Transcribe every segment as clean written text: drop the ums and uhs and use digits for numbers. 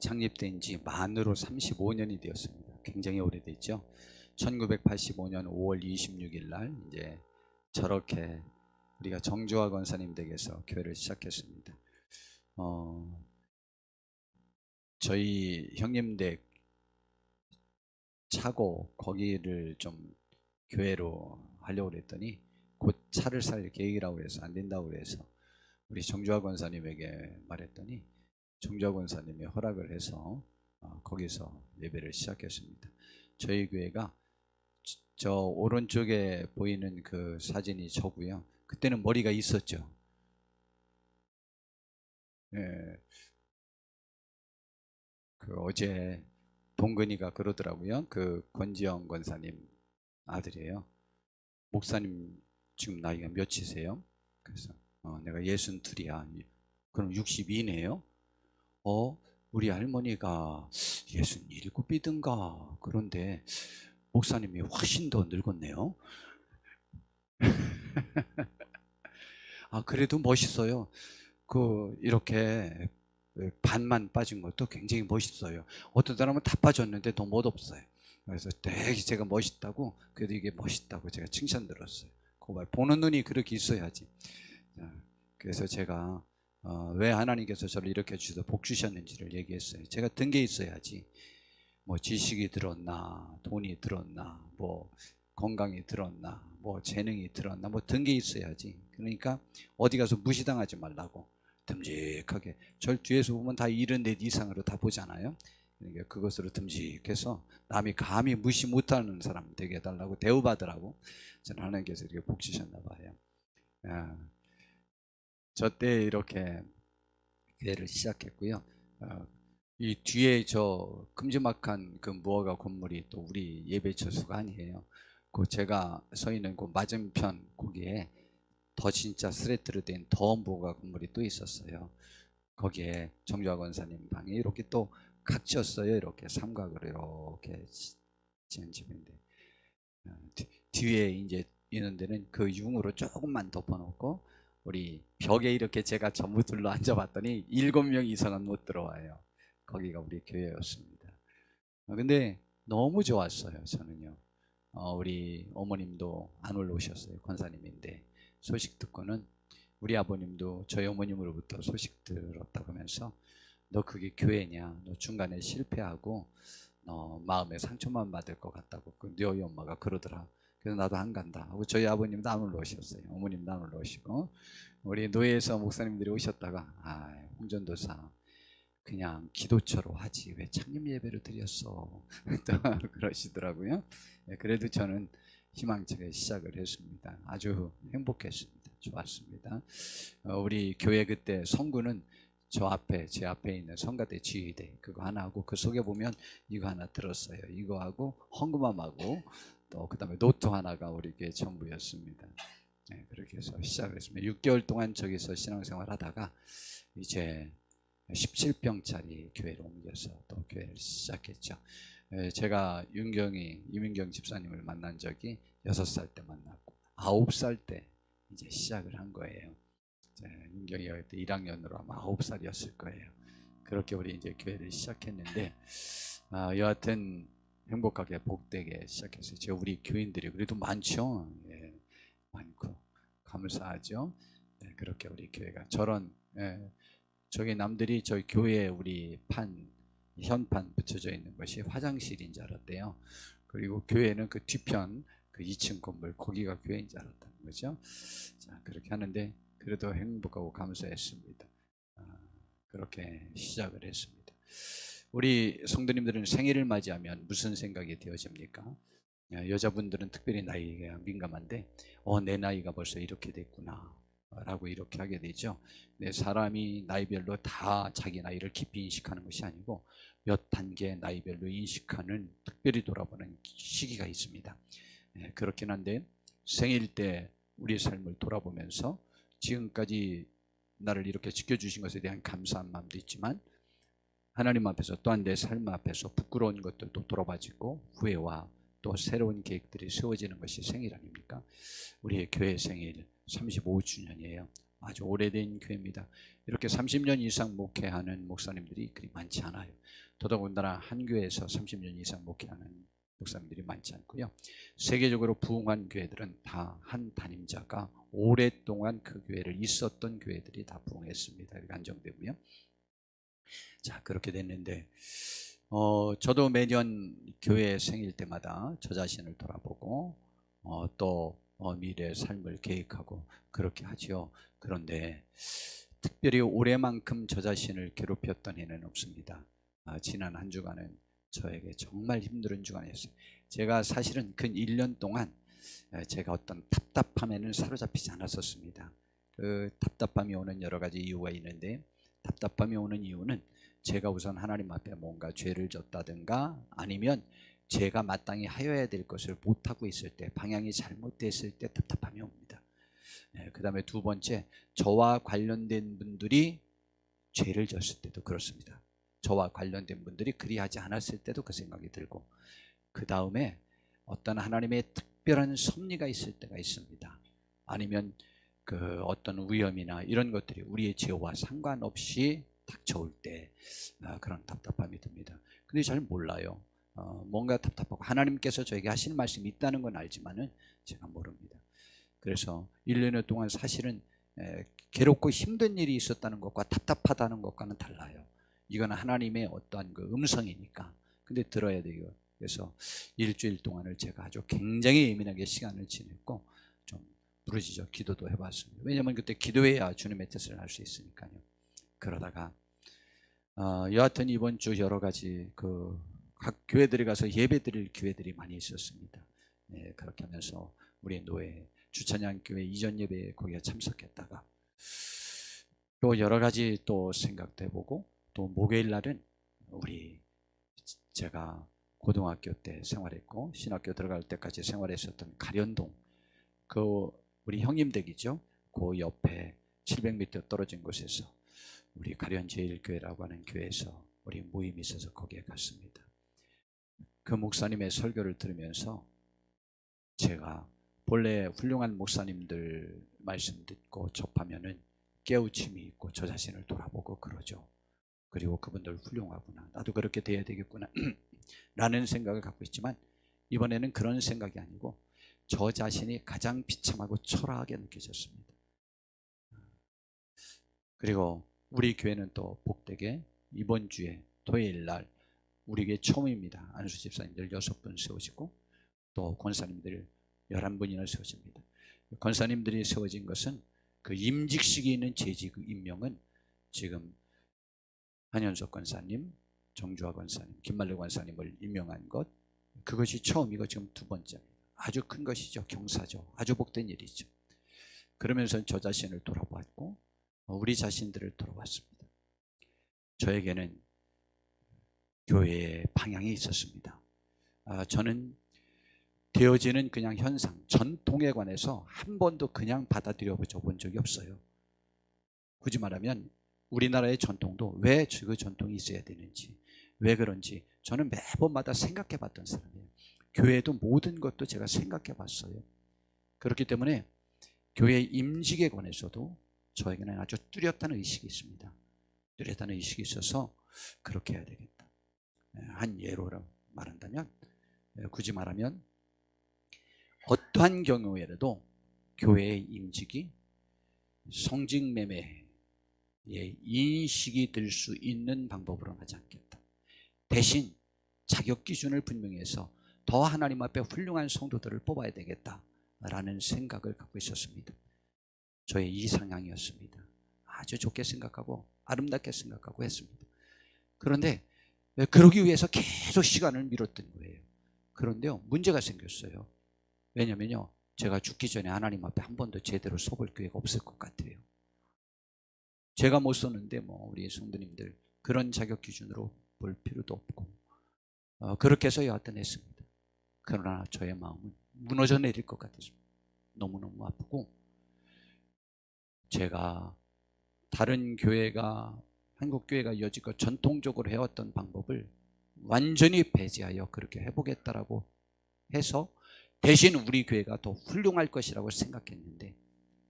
창립된 지 만으로 35년이 되었습니다. 굉장히 오래됐죠. 1985년 5월 26일 날 이제 저렇게 우리가 정주화 권사님 댁에서 교회를 시작했습니다. 저희 형님 댁 차고 거기를 좀 교회로 하려고 그랬더니 곧 차를 살 계획이라고 해서 안 된다고 그래서 우리 정주화 권사님에게 말했더니 정주화 권사님이 허락을 해서 거기서 예배를 시작했습니다. 저희 교회가 저 오른쪽에 보이는 그 사진이 저고요. 그때는 머리가 있었죠. 예. 그 어제 동근이가 그러더라고요. 그 권지영 권사님 아들이에요. 목사님 지금 나이가 몇이세요? 그래서 내가 62이야. 그럼 62네요? 우리 할머니가 67이든가. 그런데 목사님이 훨씬 더 늙었네요. 그래도 멋있어요. 이렇게 반만 빠진 것도 굉장히 멋있어요. 어떤 사람은 다 빠졌는데 더 멋없어요. 그래서 되게 제가 멋있다고, 그래도 이게 멋있다고 제가 칭찬 들었어요. 보는 눈이 그렇게 있어야지. 그래서 제가 왜 하나님께서 저를 이렇게 주셔서 복 주셨는지를 얘기했어요. 제가 든 게 있어야지. 뭐 지식이 들었나, 돈이 들었나, 뭐 건강이 들었나, 뭐 재능이 들었나, 뭐 든 게 있어야지. 그러니까 어디 가서 무시당하지 말라고 듬직하게. 절 뒤에서 보면 다 74 이상으로 다 보잖아요. 그러니까 그것으로 듬직해서 남이 감히 무시 못하는 사람 되게 해달라고 대우받으라고 저는 하나님께서 이렇게 복 주셨나 봐요. 저 때 이렇게 교회를 시작했고요. 이 뒤에 저 큼지막한 그 무허가 건물이 또 우리 예배 처소가 아니에요. 그 제가 서 있는 그 맞은편 거기에 더 진짜 스레트로 된 더 무허가 건물이 또 있었어요. 거기에 정주화 권사님 방이 이렇게 또 각졌어요. 이렇게 삼각으로 이렇게 지은 집인데 뒤에 이제 있는 데는 그 융으로 조금만 덮어놓고 우리 벽에 이렇게 제가 전부 둘러 앉아봤더니 7명 이상은 못 들어와요. 거기가 우리 교회였습니다. 근데 너무 좋았어요. 저는요. 우리 어머님도 안 올라오셨어요. 권사님인데 소식 듣고는 우리 아버님도 저희 어머님으로부터 소식 들었다고 하면서 너 그게 교회냐? 너 중간에 실패하고 너 마음에 상처만 받을 것 같다고 너희 엄마가 그러더라. 그래서 나도 안 간다 하고 저희 아버님도 안 올라오셨어요. 어머님도 안 올라오시고 우리 노예에서 목사님들이 오셨다가 홍전도사 그냥 기도처로 하지 왜 창립 예배를 드렸어 또 그러시더라고요. 그래도 저는 희망차게 시작을 했습니다. 아주 행복했습니다. 좋았습니다. 우리 교회 그때 성구는 저 앞에 제 앞에 있는 성가대 지휘대 그거 하나 하고 그 속에 보면 이거 하나 들었어요. 이거 하고 헌금함하고 또 그다음에 노트 하나가 우리 교회 전부였습니다. 그렇게 해서 시작을 했습니다. 6개월 동안 저기서 신앙생활 하다가 이제 17평짜리 교회로 옮겨서 또 교회를 시작했죠. 제가 이민경 집사님을 만난 적이 6살 때 만났고 9살 때 이제 시작을 한 거예요. 윤경이가 그때 1학년으로 아마 9살이었을 거예요. 그렇게 우리 이제 교회를 시작했는데 여하튼 행복하게 복되게 시작했어요. 제가 우리 교인들이 그래도 많죠. 많고 감사하죠. 그렇게 우리 교회가 저런 저기 남들이 저희 교회에 우리 현판 붙여져 있는 것이 화장실인 줄 알았대요. 그리고 교회는 그 뒤편 그 2층 건물 거기가 교회인 줄 알았다는 거죠. 자, 그렇게 하는데 그래도 행복하고 감사했습니다. 그렇게 시작을 했습니다. 우리 성도님들은 생일을 맞이하면 무슨 생각이 되어집니까? 여자분들은 특별히 나이가 민감한데 내 나이가 벌써 이렇게 됐구나 라고 이렇게 하게 되죠. 사람이 나이별로 다 자기 나이를 깊이 인식하는 것이 아니고 몇 단계 나이별로 인식하는 특별히 돌아보는 시기가 있습니다. 그렇긴 한데 생일 때 우리 삶을 돌아보면서 지금까지 나를 이렇게 지켜주신 것에 대한 감사한 마음도 있지만 하나님 앞에서 또한 내 삶 앞에서 부끄러운 것들도 돌아봐지고 후회와 또 새로운 계획들이 세워지는 것이 생일 아닙니까? 우리의 교회 생일 35주년이에요. 아주 오래된 교회입니다. 이렇게 30년 이상 목회하는 목사님들이 그리 많지 않아요. 더더군다나 한 교회에서 30년 이상 목회하는 목사님들이 많지 않고요. 세계적으로 부흥한 교회들은 다 한 담임자가 오랫동안 그 교회를 있었던 교회들이 다 부흥했습니다. 이렇게 안정되고요. 자, 그렇게 됐는데 저도 매년 교회 생일 때마다 저 자신을 돌아보고 또 미래의 삶을 계획하고 그렇게 하죠. 그런데 특별히 올해만큼 저 자신을 괴롭혔던 해는 없습니다. 지난 한 주간은 저에게 정말 힘든 주간이었어요. 제가 사실은 근 1년 동안 제가 어떤 답답함에는 사로잡히지 않았었습니다. 그 답답함이 오는 여러 가지 이유가 있는데, 답답함이 오는 이유는 제가 우선 하나님 앞에 뭔가 죄를 졌다든가 아니면 제가 마땅히 하여야 될 것을 못하고 있을 때, 방향이 잘못됐을 때 답답함이 옵니다. 그 다음에 두 번째, 저와 관련된 분들이 죄를 졌을 때도 그렇습니다. 저와 관련된 분들이 그리하지 않았을 때도 그 생각이 들고, 그 다음에 어떤 하나님의 특별한 섭리가 있을 때가 있습니다. 아니면 그 어떤 위험이나 이런 것들이 우리의 죄와 상관없이 닥쳐올 때 그런 답답함이 듭니다. 근데 잘 몰라요. 뭔가 답답하고 하나님께서 저에게 하시는 말씀이 있다는 건 알지만은 제가 모릅니다. 그래서 1년여 동안 사실은 괴롭고 힘든 일이 있었다는 것과 답답하다는 것과는 달라요. 이건 하나님의 어떠한 그 음성이니까. 근데 들어야 돼요. 그래서 일주일 동안을 제가 아주 굉장히 예민하게 시간을 지냈고 좀 부르짖어 기도도 해봤습니다. 왜냐하면 그때 기도해야 주님의 뜻을 할 수 있으니까요. 그러다가 여하튼 이번 주 여러 가지 그 각 교회들에 가서 예배 드릴 기회들이 많이 있었습니다. 그렇게 하면서 우리 노예 주찬양 교회 이전 예배에 거기에 참석했다가 또 여러 가지 또 생각도 해보고, 또 목요일 날은 제가 고등학교 때 생활했고 신학교 들어갈 때까지 생활했었던 가련동, 그 우리 형님 댁이죠. 그 옆에 700m 떨어진 곳에서 우리 가련제일교회라고 하는 교회에서 우리 모임이 있어서 거기에 갔습니다. 그 목사님의 설교를 들으면서 제가 본래 훌륭한 목사님들 말씀 듣고 접하면은 깨우침이 있고 저 자신을 돌아보고 그러죠. 그리고 그분들 훌륭하구나, 나도 그렇게 돼야 되겠구나 라는 생각을 갖고 있지만, 이번에는 그런 생각이 아니고 저 자신이 가장 비참하고 초라하게 느껴졌습니다. 그리고 우리 교회는 또 복되게 이번 주에 토요일 날 우리 교회 처음입니다. 안수 집사님들 6분 세우시고 또 권사님들 11분이나 세워집니다. 권사님들이 세워진 것은 그 임직식이 있는 재직 임명은 지금 한현석 권사님, 정주화 권사님, 김말래 권사님을 임명한 것, 그것이 처음이고 지금 두 번째입니다. 아주 큰 것이죠. 경사죠. 아주 복된 일이죠. 그러면서 저 자신을 돌아봤고 우리 자신들을 돌아봤습니다. 저에게는 교회의 방향이 있었습니다. 저는 되어지는 그냥 현상, 전통에 관해서 한 번도 그냥 받아들여 본 적이 없어요. 굳이 말하면 우리나라의 전통도 왜 그 전통이 있어야 되는지, 왜 그런지 저는 매번마다 생각해 봤던 사람이에요. 교회도 모든 것도 제가 생각해 봤어요. 그렇기 때문에 교회 임직에 관해서도 저에게는 아주 뚜렷한 의식이 있습니다. 뚜렷한 의식이 있어서 그렇게 해야 되겠다. 한 예로 말한다면, 굳이 말하면 어떠한 경우에라도 교회의 임직이 성직매매의 인식이 될 수 있는 방법으로는 하지 않겠다. 대신 자격 기준을 분명히 해서 더 하나님 앞에 훌륭한 성도들을 뽑아야 되겠다라는 생각을 갖고 있었습니다. 저의 이상향이었습니다. 아주 좋게 생각하고 아름답게 생각하고 했습니다. 그런데 그러기 위해서 계속 시간을 미뤘던 거예요. 그런데요, 문제가 생겼어요. 왜냐면요, 제가 죽기 전에 하나님 앞에 한 번도 제대로 서볼 기회가 없을 것 같아요. 제가 못 썼는데 우리 성도님들 그런 자격 기준으로 볼 필요도 없고 그렇게 해서 여하튼 했습니다. 그러나 저의 마음은 무너져 내릴 것 같았습니다. 너무너무 아프고, 제가 다른 교회가, 한국 교회가 여지껏 전통적으로 해왔던 방법을 완전히 배제하여 그렇게 해보겠다라고 해서 대신 우리 교회가 더 훌륭할 것이라고 생각했는데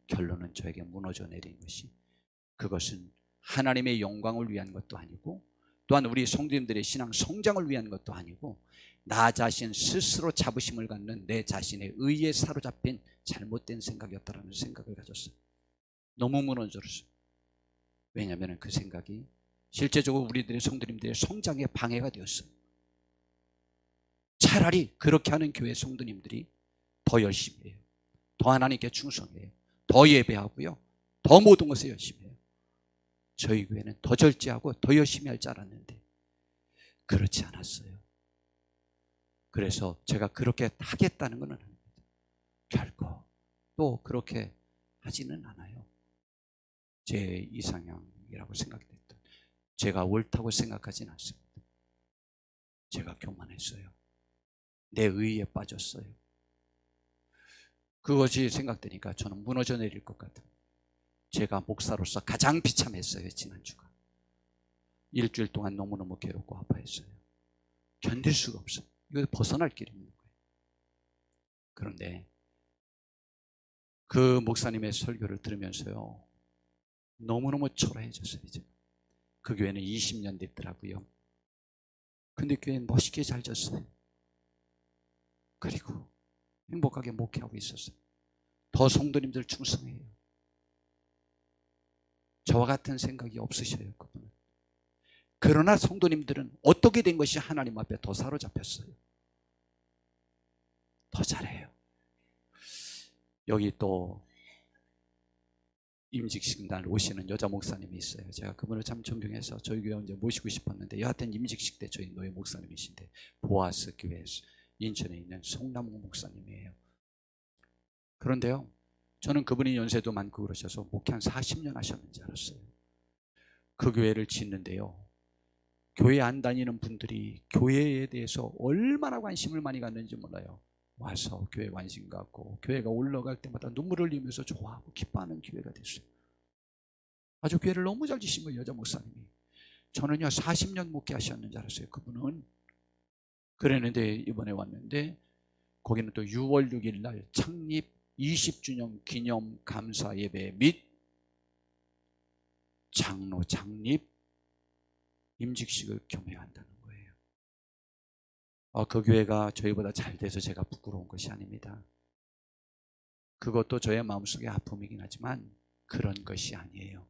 결론은 저에게 무너져 내린 것이, 그것은 하나님의 영광을 위한 것도 아니고 또한 우리 성도님들의 신앙 성장을 위한 것도 아니고 나 자신 스스로 자부심을 갖는 내 자신의 의에 사로잡힌 잘못된 생각이었다라는 생각을 가졌어요. 너무 무너졌어요. 왜냐하면 그 생각이 실제적으로 우리들의 성도님들의 성장에 방해가 되었어요. 차라리 그렇게 하는 교회 성도님들이 더 열심히 해요. 더 하나님께 충성해요. 더 예배하고요. 더 모든 것을 열심히 해요. 저희 교회는 더 절제하고 더 열심히 할 줄 알았는데 그렇지 않았어요. 그래서 제가 그렇게 하겠다는 건 아닙니다. 결코 또 그렇게 하지는 않아요. 제 이상향이라고 생각됐던, 제가 옳다고 생각하진 않습니다. 제가 교만했어요. 내 의에 빠졌어요. 그것이 생각되니까 저는 무너져 내릴 것 같아요. 제가 목사로서 가장 비참했어요. 지난주가 일주일 동안 너무너무 괴롭고 아파했어요. 견딜 수가 없어요. 이거 벗어날 길이 있는 거예요. 그런데 그 목사님의 설교를 들으면서요 너무너무 초라해졌어요. 이제 그 교회는 20년 됐더라고요. 근데 교회는 멋있게 잘 졌어요. 그리고 행복하게 목회하고 있었어요. 더 성도님들 충성해요. 저와 같은 생각이 없으셔요. 그분은. 그러나 성도님들은 어떻게 된 것이 하나님 앞에 더 사로잡혔어요. 더 잘해요. 여기 또 임직식 날 오시는 여자 목사님이 있어요. 제가 그분을 참 존경해서 저희 교회 이제 모시고 싶었는데 여하튼 임직식 때 저희 노예 목사님이신데 보아스 교회에서 인천에 있는 송남우 목사님이에요. 그런데요 저는 그분이 연세도 많고 그러셔서 목회 한 40년 하셨는지 알았어요. 그 교회를 짓는데요 교회 안 다니는 분들이 교회에 대해서 얼마나 관심을 많이 갖는지 몰라요. 와서 교회 관심 갖고 교회가 올라갈 때마다 눈물을 흘리면서 좋아하고 기뻐하는 교회가 됐어요. 아주 교회를 너무 잘 지신 거예요. 여자 목사님이. 저는요 40년 목회하셨는 줄 알았어요. 그분은. 그랬는데 이번에 왔는데 거기는 또 6월 6일 날 창립 20주년 기념 감사 예배 및 장로 장립 임직식을 겸해한다는 거예요. 그 교회가 저희보다 잘 돼서 제가 부끄러운 것이 아닙니다. 그것도 저의 마음속의 아픔이긴 하지만 그런 것이 아니에요.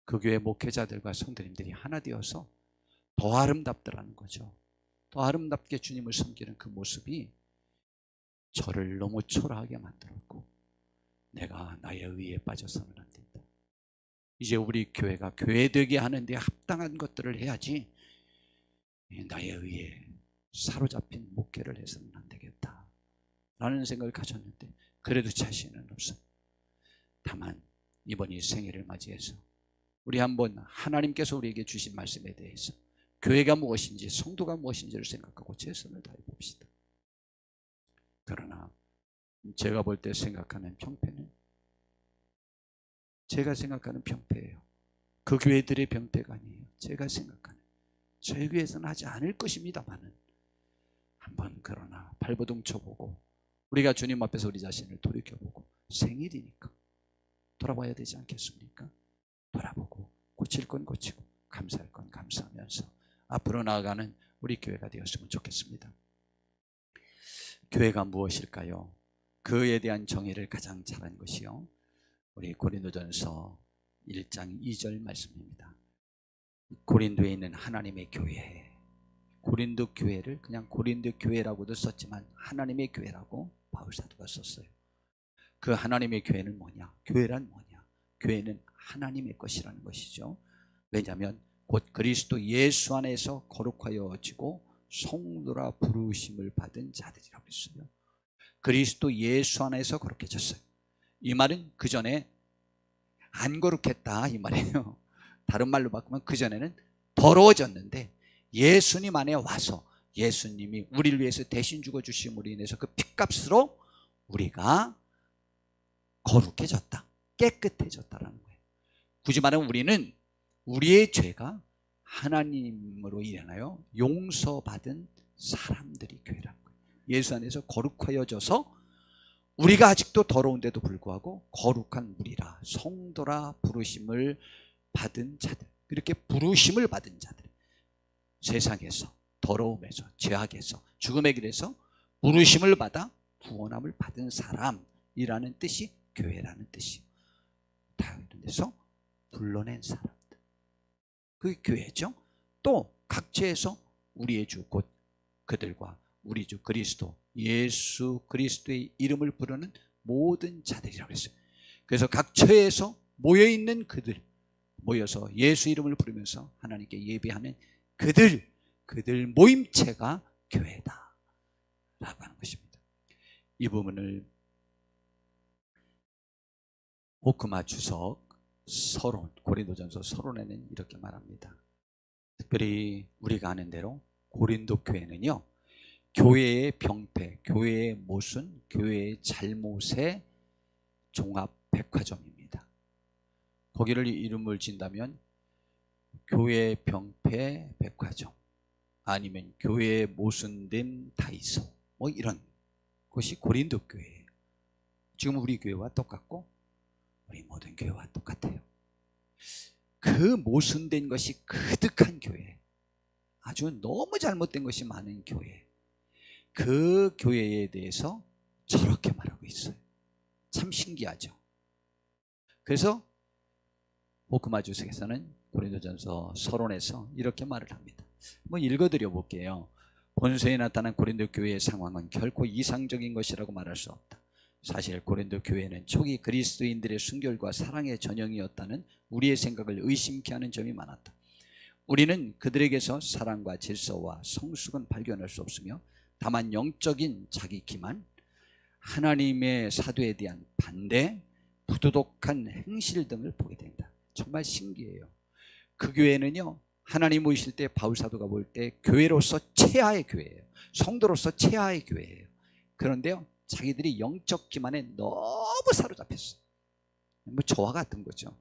그 교회 목회자들과 성도님들이 하나 되어서 더 아름답더라는 거죠. 더 아름답게 주님을 섬기는 그 모습이 저를 너무 초라하게 만들었고 내가 나의 의에 빠져서는 안 된다. 이제 우리 교회가 교회되게 하는 데 합당한 것들을 해야지 나의 의에 사로잡힌 목회를 해서는 안 되겠다 라는 생각을 가졌는데 그래도 자신은 없어요. 다만 이번 이 생일을 맞이해서 우리 한번 하나님께서 우리에게 주신 말씀에 대해서 교회가 무엇인지 성도가 무엇인지를 생각하고 최선을 다해 봅시다. 그러나 제가 볼 때 생각하는 병폐는 제가 생각하는 병폐예요. 그 교회들의 병폐가 아니에요. 제가 생각하는 저희 교회에서는 하지 않을 것입니다만은 한번 그러나 발버둥 쳐보고 우리가 주님 앞에서 우리 자신을 돌이켜보고 생일이니까 돌아봐야 되지 않겠습니까? 돌아보고 고칠 건 고치고 감사할 건 감사하면서 앞으로 나아가는 우리 교회가 되었으면 좋겠습니다. 교회가 무엇일까요? 그에 대한 정의를 가장 잘한 것이요 우리 고린도전서 1장 2절 말씀입니다. 고린도에 있는 하나님의 교회, 고린도 교회를 그냥 고린도 교회라고도 썼지만 하나님의 교회라고 바울사도가 썼어요. 그 하나님의 교회는 뭐냐? 교회란 뭐냐? 교회는 하나님의 것이라는 것이죠. 왜냐하면 곧 그리스도 예수 안에서 거룩하여지고 성도라 부르심을 받은 자들이라고 했어요. 그리스도 예수 안에서 거룩해졌어요. 이 말은 그 전에 안 거룩했다 이 말이에요. 다른 말로 바꾸면 그 전에는 더러워졌는데 예수님 안에 와서 예수님이 우리를 위해서 대신 죽어주심으로 인해서 그 핏값으로 우리가 거룩해졌다, 깨끗해졌다라는 거예요. 굳이 말하면 우리는 우리의 죄가 하나님으로 인하여 용서받은 사람들이 교회라는 거예요. 예수 안에서 거룩하여져서 우리가 아직도 더러운데도 불구하고 거룩한 무리라 성도라 부르심을 받은 자들, 이렇게 부르심을 받은 자들, 세상에서 더러움에서 죄악에서 죽음의 길에서 부르심을 받아 구원함을 받은 사람이라는 뜻이 교회라는 뜻이요. 다 이런 데서 불러낸 사람들, 그게 교회죠. 또 각처에서 우리의 주 곧 그들과 우리 주 그리스도 예수 그리스도의 이름을 부르는 모든 자들이라고 했어요. 그래서 각처에서 모여있는 그들, 모여서 예수 이름을 부르면서 하나님께 예배하는 그들 모임체가 교회다 라고 하는 것입니다. 이 부분을 오크마 주석 서론, 고린도전서 서론에는 이렇게 말합니다. 특별히 우리가 아는 대로 고린도 교회는요, 교회의 병폐, 교회의 모순, 교회의 잘못의 종합 백화점입니다. 거기를 이름을 진다면 교회의 병폐 백화점, 아니면 교회의 모순된 다이소, 뭐 이런 것이 고린도 교회예요. 지금 우리 교회와 똑같고 우리 모든 교회와 똑같아요. 그 모순된 것이 그득한 교회, 아주 너무 잘못된 것이 많은 교회, 그 교회에 대해서 저렇게 말하고 있어요. 참 신기하죠. 그래서 오크마 주석에서는 고린도전서 서론에서 이렇게 말을 합니다. 한번 읽어드려 볼게요. 본서에 나타난 고린도 교회의 상황은 결코 이상적인 것이라고 말할 수 없다. 사실 고린도 교회는 초기 그리스도인들의 순결과 사랑의 전형이었다는 우리의 생각을 의심케 하는 점이 많았다. 우리는 그들에게서 사랑과 질서와 성숙은 발견할 수 없으며 다만 영적인 자기 기만, 하나님의 사도에 대한 반대, 부도덕한 행실 등을 보게 된다. 정말 신기해요. 그 교회는요, 하나님 모이실 때 바울 사도가 볼 때 교회로서 최하의 교회예요. 성도로서 최하의 교회예요. 그런데요, 자기들이 영적 기만에 너무 사로잡혔어요. 뭐 저와 같은 거죠.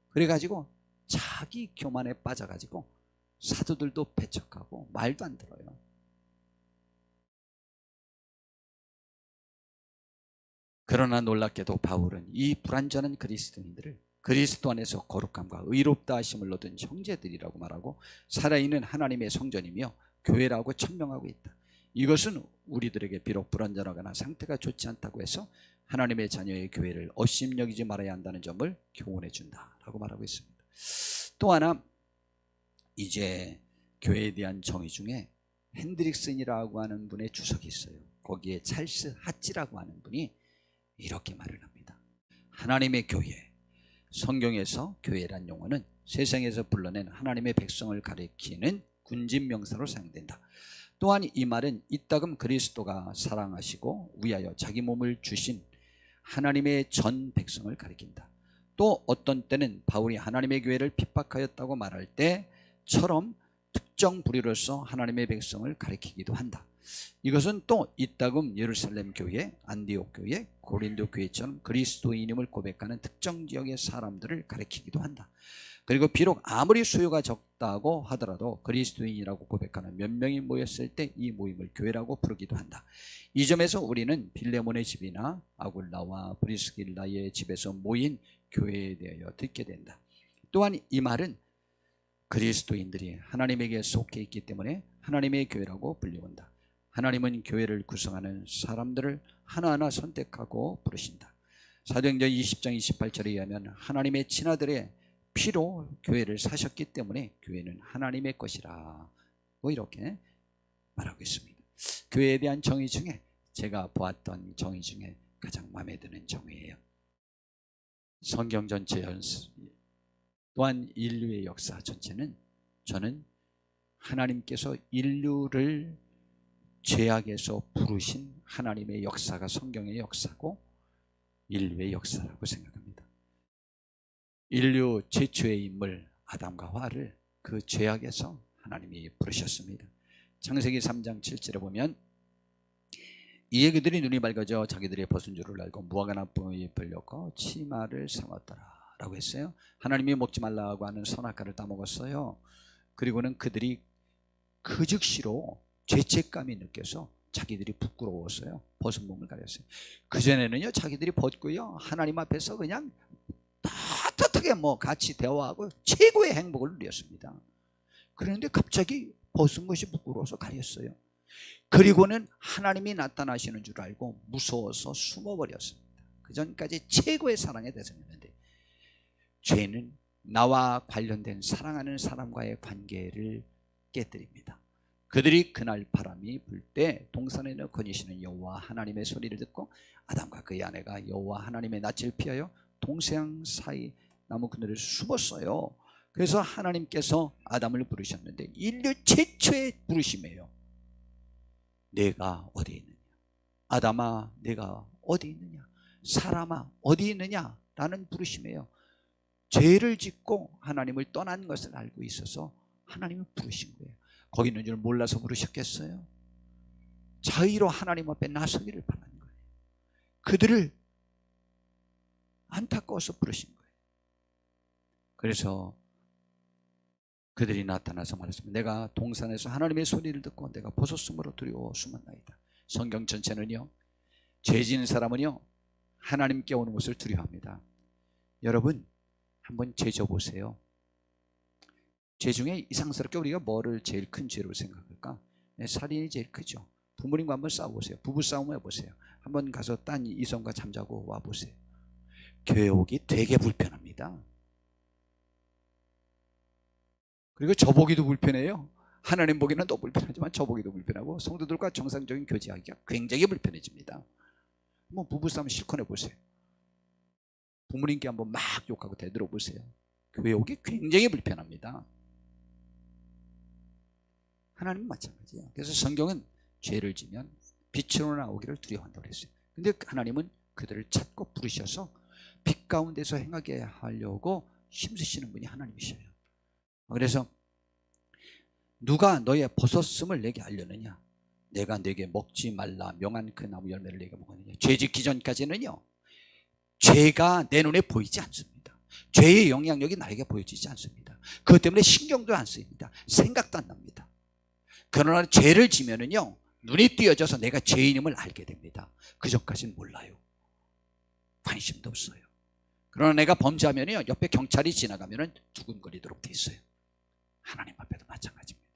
그래가지고 자기 교만에 빠져가지고 사도들도 배척하고 말도 안 들어요. 그러나 놀랍게도 바울은 이 불완전한 그리스도인들을 그리스도 안에서 거룩함과 의롭다 하심을 얻은 형제들이라고 말하고 살아있는 하나님의 성전이며 교회라고 천명하고 있다. 이것은 우리들에게 비록 불완전하거나 상태가 좋지 않다고 해서 하나님의 자녀의 교회를 업심여기지 말아야 한다는 점을 교훈해 준다라고 말하고 있습니다. 또 하나, 이제 교회에 대한 정의 중에 핸드릭슨이라고 하는 분의 주석이 있어요. 거기에 찰스 하찌라고 하는 분이 이렇게 말을 합니다. 하나님의 교회, 성경에서 교회란 용어는 세상에서 불러낸 하나님의 백성을 가리키는 군집 명사로 사용된다. 또한 이 말은 이따금 그리스도가 사랑하시고 위하여 자기 몸을 주신 하나님의 전 백성을 가리킨다. 또 어떤 때는 바울이 하나님의 교회를 핍박하였다고 말할 때처럼 특정 부류로서 하나님의 백성을 가리키기도 한다. 이것은 또 이따금 예루살렘 교회, 안디옥 교회, 고린도 교회처럼 그리스도인임을 고백하는 특정 지역의 사람들을 가리키기도 한다. 그리고 비록 아무리 수요가 적다고 하더라도 그리스도인이라고 고백하는 몇 명이 모였을 때 이 모임을 교회라고 부르기도 한다. 이 점에서 우리는 빌레몬의 집이나 아굴라와 브리스길라의 집에서 모인 교회에 대하여 듣게 된다. 또한 이 말은 그리스도인들이 하나님에게 속해 있기 때문에 하나님의 교회라고 불리운다. 하나님은 교회를 구성하는 사람들을 하나하나 선택하고 부르신다. 사도행전 20장 28절에 의하면 하나님의 친아들의 피로 교회를 사셨기 때문에 교회는 하나님의 것이라, 뭐 이렇게 말하고 있습니다. 교회에 대한 정의 중에 제가 보았던 정의 중에 가장 마음에 드는 정의예요. 성경 전체 또한 인류의 역사 전체는 저는 하나님께서 인류를 죄악에서 부르신 하나님의 역사가 성경의 역사고 인류의 역사라고 생각합니다. 인류 최초의 인물 아담과 하와를 그 죄악에서 하나님이 부르셨습니다. 창세기 3장 7절에 보면 이에 그들이 눈이 밝아져 자기들의 벗은 줄을 알고 무화과 나무에 벌렸고 치마를 삼았더라 라고 했어요. 하나님이 먹지 말라고 하는 선악과를 따먹었어요. 그리고는 그들이 그 즉시로 죄책감이 느껴서 자기들이 부끄러워서요 벗은 몸을 가렸어요. 그전에는요 자기들이 벗고요 하나님 앞에서 그냥 따뜻하게 뭐 같이 대화하고 최고의 행복을 누렸습니다. 그런데 갑자기 벗은 것이 부끄러워서 가렸어요. 그리고는 하나님이 나타나시는 줄 알고 무서워서 숨어버렸습니다. 그 전까지 최고의 사랑의 대상이었는데 죄는 나와 관련된 사랑하는 사람과의 관계를 깨뜨립니다. 그들이 그날 바람이 불 때 동산에는 거니시는 여호와 하나님의 소리를 듣고 아담과 그의 아내가 여호와 하나님의 낯을 피하여 동서양 사이 나무 그늘에 숨었어요. 그래서 하나님께서 아담을 부르셨는데 인류 최초의 부르심이에요. 내가 어디 있느냐? 아담아 내가 어디 있느냐? 사람아 어디 있느냐? 라는 부르심이에요. 죄를 짓고 하나님을 떠난 것을 알고 있어서 하나님을 부르신 거예요. 거기 있는 줄 몰라서 부르셨겠어요? 자의로 하나님 앞에 나서기를 바라는 거예요. 그들을 안타까워서 부르신 거예요. 그래서 그들이 나타나서 말했습니다. 내가 동산에서 하나님의 소리를 듣고 내가 벗었으므로 두려워 숨었나이다. 성경 전체는요 죄 지은 사람은요 하나님께 오는 것을 두려워합니다. 여러분 한번 죄 져보세요. 죄 중에 이상스럽게 우리가 뭐를 제일 큰 죄로 생각할까? 살인이 제일 크죠. 부모님과 한번 싸워보세요. 부부싸움 해보세요. 한번 가서 딴 이성과 잠자고 와보세요. 교회 오기 되게 불편합니다. 그리고 저 보기도 불편해요. 하나님 보기는 더 불편하지만 저 보기도 불편하고 성도들과 정상적인 교제하기가 굉장히 불편해집니다. 한번 부부싸움 실컷 해보세요. 부모님께 한번 막 욕하고 대들어보세요. 교회 오기 굉장히 불편합니다. 하나님은 마찬가지예요. 그래서 성경은 죄를 지면 빛으로 나오기를 두려워한다고 그랬어요. 근데 하나님은 그들을 찾고 부르셔서 빛 가운데서 행하게 하려고 힘쓰시는 분이 하나님이셔요. 그래서 누가 너의 벗었음을 내게 알려느냐? 내가 내게 먹지 말라 명한 그 나무 열매를 내게 먹었느냐? 죄 짓기 전까지는요 죄가 내 눈에 보이지 않습니다. 죄의 영향력이 나에게 보여지지 않습니다. 그것 때문에 신경도 안 쓰입니다. 생각도 안 납니다. 그러나 죄를 지면은요 눈이 띄어져서 내가 죄인임을 알게 됩니다. 그 전까지는 몰라요. 관심도 없어요. 그러나 내가 범죄하면요 옆에 경찰이 지나가면은 두근거리도록 돼 있어요. 하나님 앞에도 마찬가지입니다.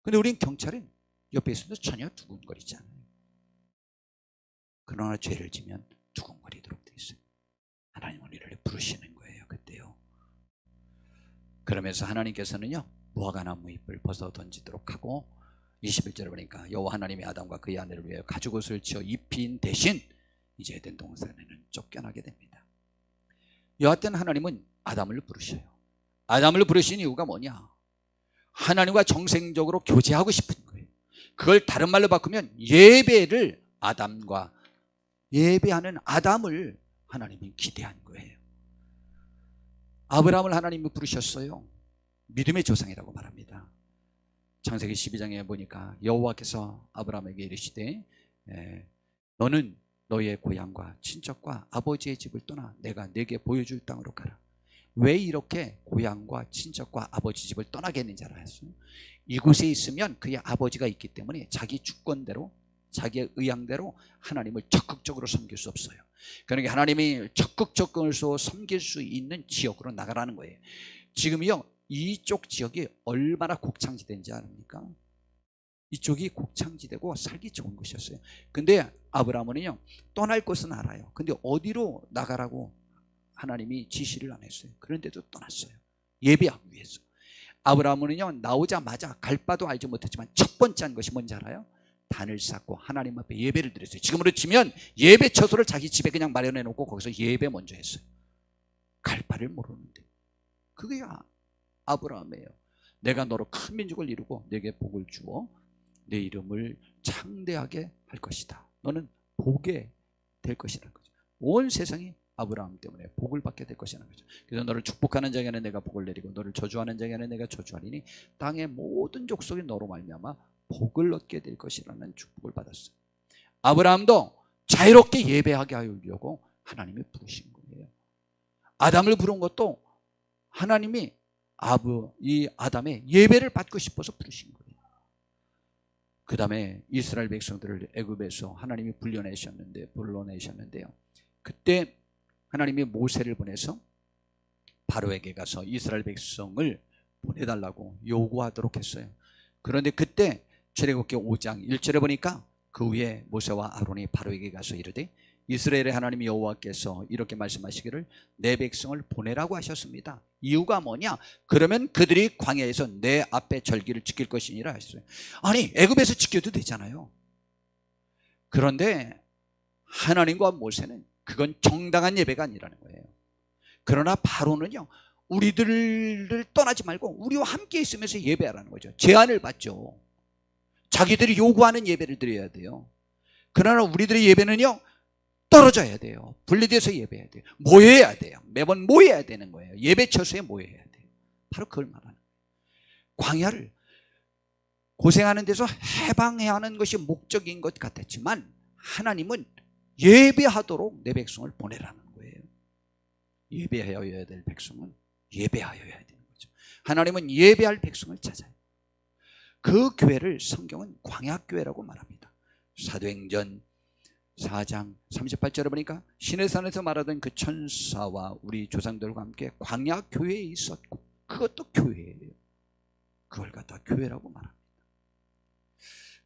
근데 우린 경찰은 옆에 있어도 전혀 두근거리지 않아요. 그러나 죄를 지면 두근거리도록 돼 있어요. 하나님은 우리를 부르시는 거예요. 그때요. 그러면서 하나님께서는요 무화과나무 잎을 벗어 던지도록 하고 21절에 보니까 여호와 하나님이 아담과 그의 아내를 위하여 가죽옷을 지어 입힌 대신 이제 에덴 동산에는 쫓겨나게 됩니다. 여하튼 하나님은 아담을 부르셔요. 아담을 부르신 이유가 뭐냐? 하나님과 정생적으로 교제하고 싶은 거예요. 그걸 다른 말로 바꾸면 예배를 아담과 예배하는 아담을 하나님이 기대한 거예요. 아브라함을 하나님이 부르셨어요. 믿음의 조상이라고 말합니다. 창세기 12장에 보니까 여호와께서 아브라함에게 이르시되 너는 너의 고향과 친척과 아버지의 집을 떠나 내가 내게 보여줄 땅으로 가라. 왜 이렇게 고향과 친척과 아버지 집을 떠나게 했는지 알아요? 이곳에 있으면 그의 아버지가 있기 때문에 자기 주권대로 자기의 의향대로 하나님을 적극적으로 섬길 수 없어요. 그러니까 하나님이 적극적으로 섬길 수 있는 지역으로 나가라는 거예요. 지금요 이쪽 지역이 얼마나 곡창지대인지 아십니까? 이쪽이 곡창지대고 살기 좋은 곳이었어요. 근데 아브라함은요 떠날 곳은 알아요. 근데 어디로 나가라고 하나님이 지시를 안 했어요. 그런데도 떠났어요. 예배하기 위해서. 아브라함은요 나오자마자 갈 바도 알지 못했지만 첫 번째 한 것이 뭔지 알아요? 단을 쌓고 하나님 앞에 예배를 드렸어요. 지금으로 치면 예배 처소를 자기 집에 그냥 마련해 놓고 거기서 예배 먼저 했어요. 갈 바를 모르는데. 그게 아브라함이에요. 내가 너로 큰 민족을 이루고 내게 복을 주어 내 이름을 창대하게 할 것이다. 너는 복에 될 것이라는 거죠. 온 세상이 아브라함 때문에 복을 받게 될 것이라는 거죠. 그래서 너를 축복하는 자에게는 내가 복을 내리고 너를 저주하는 자에게는 내가 저주하리니 땅의 모든 족속이 너로 말미암아 복을 얻게 될 것이라는 축복을 받았어요. 아브라함도 자유롭게 예배하게 하려고 하나님이 부르신 거예요. 아담을 부른 것도 하나님이 이 아담의 예배를 받고 싶어서 부르신 거예요. 그 다음에 이스라엘 백성들을 애굽에서 하나님이 불러내셨는데요. 그때 하나님이 모세를 보내서 바로에게 가서 이스라엘 백성을 보내달라고 요구하도록 했어요. 그런데 그때 출애굽기 5장 1절에 보니까 그 후에 모세와 아론이 바로에게 가서 이르되 이스라엘의 하나님 여호와께서 이렇게 말씀하시기를 내 백성을 보내라고 하셨습니다. 이유가 뭐냐? 그러면 그들이 광야에서 내 앞에 절기를 지킬 것이니라 하셨어요. 아니, 애굽에서 지켜도 되잖아요. 그런데 하나님과 모세는 그건 정당한 예배가 아니라는 거예요. 그러나 바로는요, 우리들을 떠나지 말고 우리와 함께 있으면서 예배하라는 거죠. 제안을 받죠. 자기들이 요구하는 예배를 드려야 돼요. 그러나 우리들의 예배는요, 떨어져야 돼요. 분리돼서 예배해야 돼요. 모여야 돼요. 매번 모여야 되는 거예요. 예배 처소에 모여야 돼요. 바로 그걸 말하는 거예요. 광야를 고생하는 데서 해방해야 하는 것이 목적인 것 같았지만 하나님은 예배하도록 내 백성을 보내라는 거예요. 예배하여야 될 백성은 예배하여야 되는 거죠. 하나님은 예배할 백성을 찾아요. 그 교회를 성경은 광야교회라고 말합니다. 사도행전 4장 38절에 보니까 시내산에서 말하던 그 천사와 우리 조상들과 함께 광야교회에 있었고 그것도 교회예요. 그걸 갖다 교회라고 말합니다.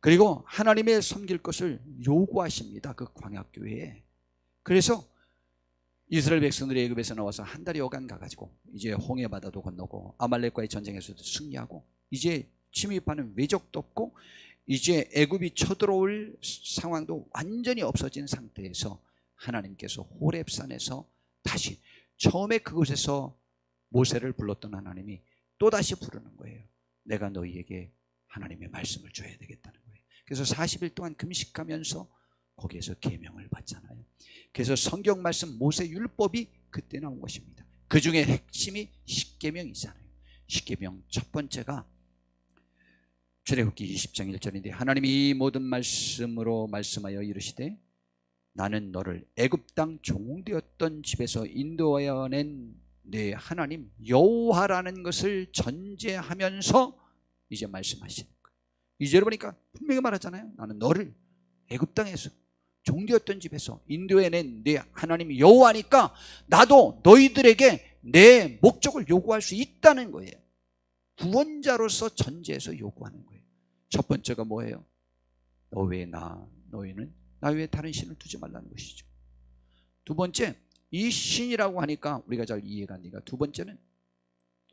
그리고 하나님의 섬길 것을 요구하십니다. 그 광야교회에. 그래서 이스라엘 백성들이 애굽에서 나와서 한 달이 오간 가가지고 이제 홍해바다도 건너고 아말렉과의 전쟁에서도 승리하고 이제 침입하는 외적도 없고 이제 애굽이 쳐들어올 상황도 완전히 없어진 상태에서 하나님께서 호렙산에서 다시 처음에 그곳에서 모세를 불렀던 하나님이 또다시 부르는 거예요. 내가 너희에게 하나님의 말씀을 줘야 되겠다는 거예요. 그래서 40일 동안 금식하면서 거기에서 계명을 받잖아요. 그래서 성경 말씀 모세 율법이 그때 나온 것입니다. 그 중에 핵심이 십계명이잖아요. 십계명 첫 번째가 출애굽기 20장 1절인데 하나님이 이 모든 말씀으로 말씀하여 이르시되 나는 너를 애굽 땅 종되었던 집에서 인도하여 낸 내 하나님 여호와라는 것을 전제하면서 이제 말씀하시는 거예요. 2절에 보니까 분명히 말하잖아요. 나는 너를 애굽 땅에서 종되었던 집에서 인도해낸 내 하나님 여호와니까 나도 너희들에게 내 목적을 요구할 수 있다는 거예요. 구원자로서 전제해서 요구하는 거예요. 첫 번째가 뭐예요? 너 외에 너희는 나 외에 다른 신을 두지 말라는 것이죠. 두 번째, 이 신이라고 하니까 우리가 잘 이해가 안 되니까 두 번째는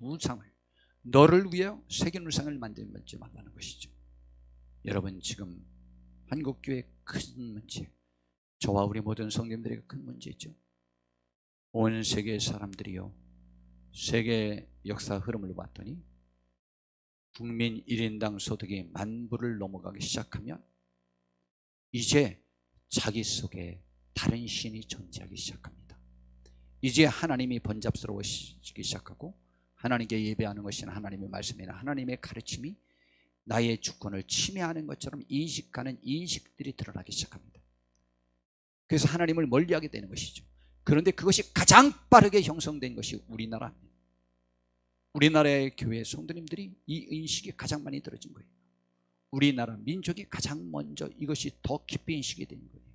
우상을 너를 위하여 새긴 우상을 만들지 말라는 것이죠. 여러분 지금 한국교회 큰 문제, 저와 우리 모든 성도님들에게 큰 문제 있죠. 온 세계의 사람들이요, 세계 역사 흐름을 봤더니 국민 1인당 소득이 10,000불을 넘어가기 시작하면 이제 자기 속에 다른 신이 존재하기 시작합니다. 이제 하나님이 번잡스러워지기 시작하고 하나님께 예배하는 것이나 하나님의 말씀이나 하나님의 가르침이 나의 주권을 침해하는 것처럼 인식하는 인식들이 드러나기 시작합니다. 그래서 하나님을 멀리하게 되는 것이죠. 그런데 그것이 가장 빠르게 형성된 것이 우리나라입니다. 우리나라의 교회 성도님들이 이 인식이 가장 많이 들어진 거예요. 우리나라 민족이 가장 먼저 이것이 더 깊이 인식이 된 거예요.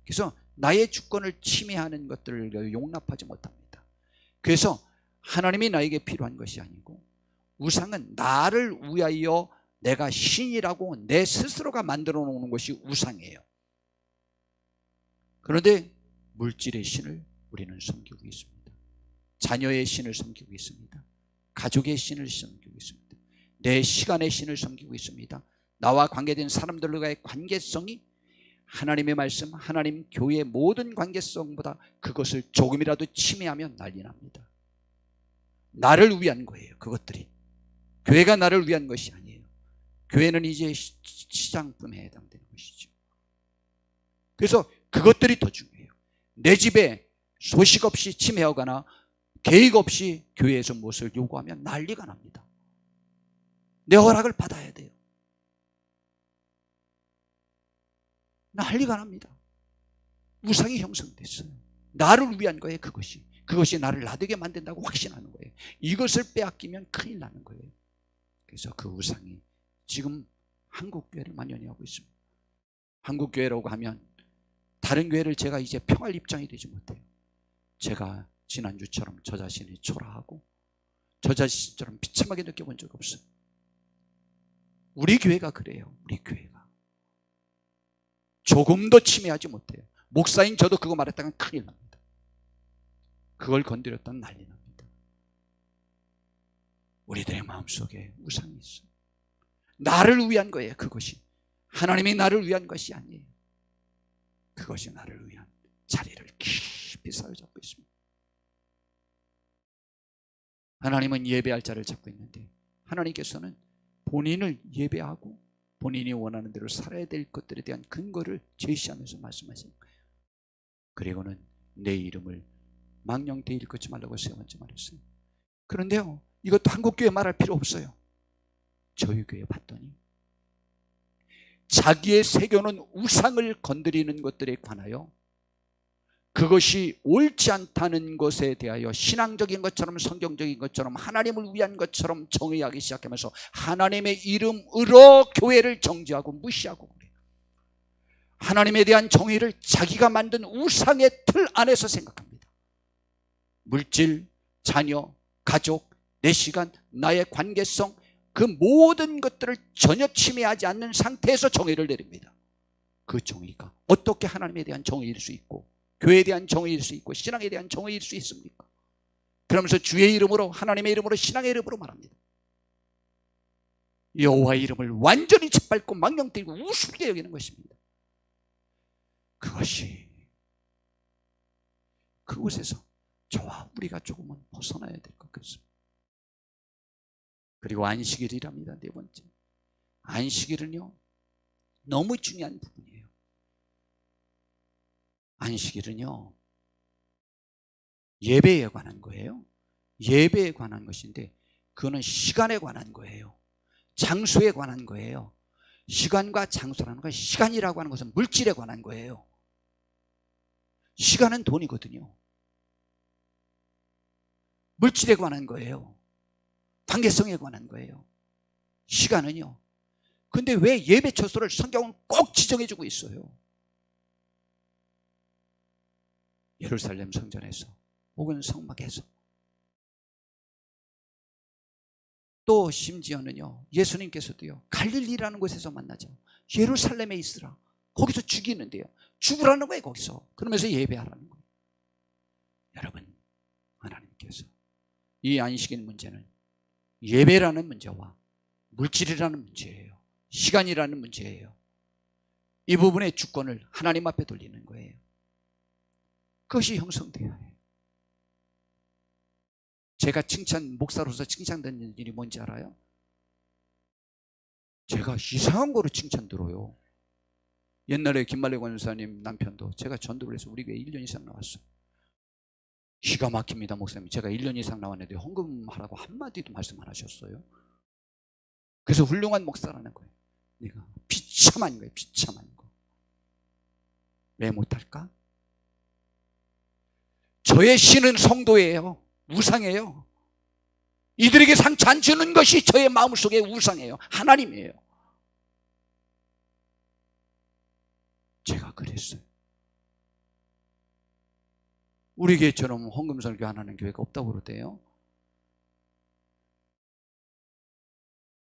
그래서 나의 주권을 침해하는 것들을 용납하지 못합니다. 그래서 하나님이 나에게 필요한 것이 아니고 우상은 나를 위하여 내가 신이라고 내 스스로가 만들어 놓는 것이 우상이에요. 그런데 물질의 신을 우리는 섬기고 있습니다. 자녀의 신을 섬기고 있습니다. 가족의 신을 섬기고 있습니다. 내 시간의 신을 섬기고 있습니다. 나와 관계된 사람들과의 관계성이 하나님의 말씀, 하나님 교회의 모든 관계성보다 그것을 조금이라도 침해하면 난리 납니다. 나를 위한 거예요. 그것들이 교회가 나를 위한 것이 아니에요. 교회는 이제 시장품에 해당되는 것이죠. 그래서 그것들이 더 중요해요. 내 집에 소식 없이 침해하거나 계획 없이 교회에서 무엇을 요구하면 난리가 납니다. 내 허락을 받아야 돼요. 난리가 납니다. 우상이 형성됐어요. 나를 위한 거예요. 그것이 나를 나되게 만든다고 확신하는 거예요. 이것을 빼앗기면 큰일 나는 거예요. 그래서 그 우상이 지금 한국교회를 만연히 하고 있습니다. 한국교회라고 하면 다른 교회를 제가 이제 평할 입장이 되지 못해요. 제가 지난주처럼 저 자신이 초라하고 저 자신처럼 비참하게 느껴본 적 없어요. 우리 교회가 그래요. 우리 교회가 조금도 침해하지 못해요. 목사인 저도 그거 말했다간 큰일 납니다. 그걸 건드렸다면 난리 납니다. 우리들의 마음속에 우상이 있어요. 나를 위한 거예요. 그것이 하나님이 나를 위한 것이 아니에요. 그것이 나를 위한 자리를 깊이 사로잡고 있습니다. 하나님은 예배할 자를 잡고 있는데 하나님께서는 본인을 예배하고 본인이 원하는 대로 살아야 될 것들에 대한 근거를 제시하면서 말씀하시는 거예요. 그리고는 내 이름을 망령되이 일컫지 말라고 세번째 말했어요. 그런데요, 이것도 한국교회 말할 필요 없어요. 저희 교회 봤더니 자기의 새겨놓은 우상을 건드리는 것들에 관하여 그것이 옳지 않다는 것에 대하여 신앙적인 것처럼 성경적인 것처럼 하나님을 위한 것처럼 정의하기 시작하면서 하나님의 이름으로 교회를 정죄하고 무시하고 그래요. 하나님에 대한 정의를 자기가 만든 우상의 틀 안에서 생각합니다. 물질, 자녀, 가족, 내 시간, 나의 관계성, 그 모든 것들을 전혀 침해하지 않는 상태에서 정의를 내립니다. 그 정의가 어떻게 하나님에 대한 정의일 수 있고 교회에 대한 정의일 수 있고 신앙에 대한 정의일 수 있습니까? 그러면서 주의 이름으로 하나님의 이름으로 신앙의 이름으로 말합니다. 여호와의 이름을 완전히 짓밟고 망령되고 우습게 여기는 것입니다. 그것이 그곳에서 저와 우리가 조금은 벗어나야 될 것 같습니다. 그리고 안식일이랍니다. 네 번째, 안식일은요 너무 중요한 부분이에요. 안식일은요 예배에 관한 거예요. 예배에 관한 것인데 그거는 시간에 관한 거예요. 장소에 관한 거예요. 시간과 장소라는 건, 시간이라고 하는 것은 물질에 관한 거예요. 시간은 돈이거든요. 물질에 관한 거예요. 관계성에 관한 거예요. 시간은요. 근데 왜 예배 처소를 성경은 꼭 지정해주고 있어요? 예루살렘 성전에서 혹은 성막에서, 또 심지어는요 예수님께서도요 갈릴리라는 곳에서 만나죠. 예루살렘에 있으라. 거기서 죽이는데요. 죽으라는 거예요. 거기서. 그러면서 예배하라는 거예요. 여러분, 하나님께서 이 안식일 문제는 예배라는 문제와 물질이라는 문제예요. 시간이라는 문제예요. 이 부분의 주권을 하나님 앞에 돌리는 거예요. 그것이 형성되어야 해요. 제가 목사로서 칭찬받는 일이 뭔지 알아요? 제가 이상한 거로 칭찬 들어요. 옛날에 김말래 권사님 남편도 제가 전도를 해서 우리 교회 1년 이상 나왔어요. 기가 막힙니다. 목사님, 제가 1년 이상 나왔는데 헌금하라고 한마디도 말씀 안 하셨어요. 그래서 훌륭한 목사라는 거예요. 내가 비참한 거예요. 비참한 거. 왜 못할까? 저의 신은 성도예요. 우상이에요. 이들에게 상처 안 주는 것이 저의 마음속에 우상이에요. 하나님이에요. 제가 그랬어요. 우리 교회처럼 헌금 설교 안 하는 교회가 없다고 그러대요.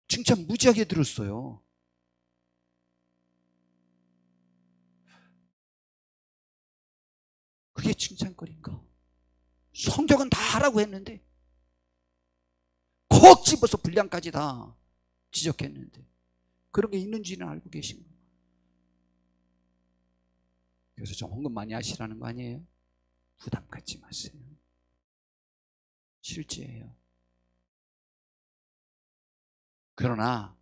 칭찬 무지하게 들었어요. 그게 칭찬거리인가? 성적은 다 하라고 했는데 콕 집어서 분량까지 다 지적했는데 그런 게 있는지는 알고 계신가요? 그래서 좀 헌금 많이 하시라는 거 아니에요? 부담 갖지 마세요. 실제예요. 그러나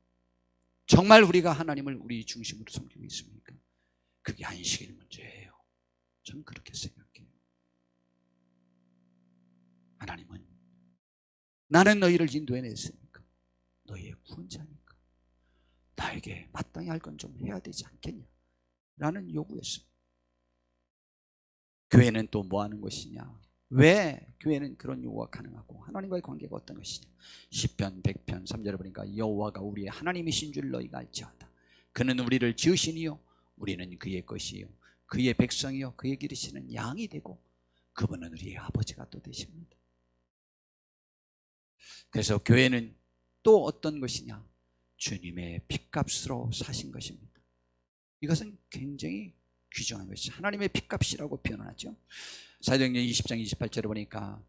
정말 우리가 하나님을 우리 중심으로 섬기고 있습니까? 그게 안식일 문제예요. 저는 그렇게 생각해요. 하나님은 나는 너희를 인도해냈으니까, 너희의 구원자니까 나에게 마땅히 할 건 좀 해야 되지 않겠냐 라는 요구였습니다. 교회는 또 뭐 하는 것이냐? 왜 교회는 그런 요구가 가능하고 하나님과의 관계가 어떤 것이냐? 시편 100편 3절에 보니까 여호와가 우리의 하나님이신 줄 너희가 알지어다. 그는 우리를 지으시니요 우리는 그의 것이요 그의 백성이요 그의 기르시는 양이 되고 그분은 우리의 아버지가 또 되십니다. 그래서 교회는 또 어떤 것이냐? 주님의 핏값으로 사신 것입니다. 이것은 굉장히 귀중한 것이죠. 하나님의 핏값이라고 표현하죠. 사도행전 20장 28절에 보니까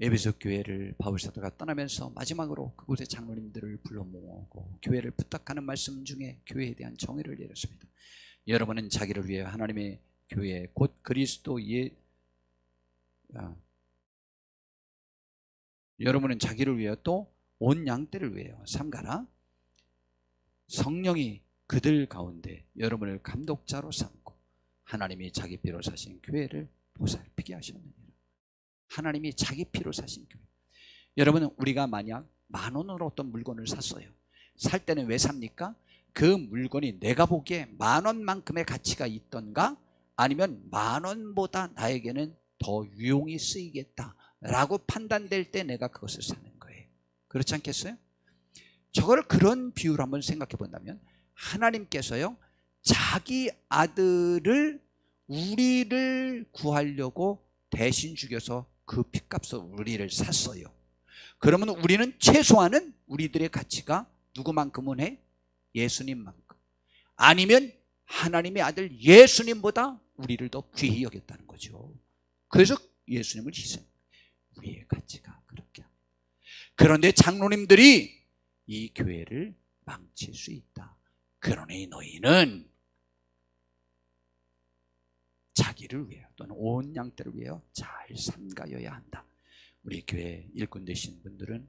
에베소 교회를 바울 사도가 떠나면서 마지막으로 그곳의 장로님들을 불러 모으고 교회를 부탁하는 말씀 중에 교회에 대한 정의를 내렸습니다. 여러분은 자기를 위해 하나님의 교회 곧 여러분은 자기를 위해 또 온 양떼를 위하여 삼가라. 성령이 그들 가운데 여러분을 감독자로 삼고 하나님이 자기 피로 사신 교회를 보살피게 하셨느니라. 하나님이 자기 피로 사신 교회. 여러분, 우리가 만약 10,000원으로 어떤 물건을 샀어요. 살 때는 왜 삽니까? 그 물건이 내가 보기에 10,000원만큼의 가치가 있던가 아니면 10,000원보다 나에게는 더 유용히 쓰이겠다라고 판단될 때 내가 그것을 사는 거예요. 그렇지 않겠어요? 저걸 그런 비유로 한번 생각해 본다면 하나님께서요 자기 아들을 우리를 구하려고 대신 죽여서 그 핏값으로 우리를 샀어요. 그러면 우리는 최소한은 우리들의 가치가 누구만큼은 해? 예수님만큼. 아니면 하나님의 아들 예수님보다 우리를 더 귀히 여겼다는 거죠. 그래서 예수님을 희생. 우리의 가치가 그렇게 합니다. 그런데 장로님들이 이 교회를 망칠 수 있다. 그러니 너희는 자기를 위하여 또는 온 양떼를 위하여 잘 삼가여야 한다. 우리 교회 일꾼 되신 분들은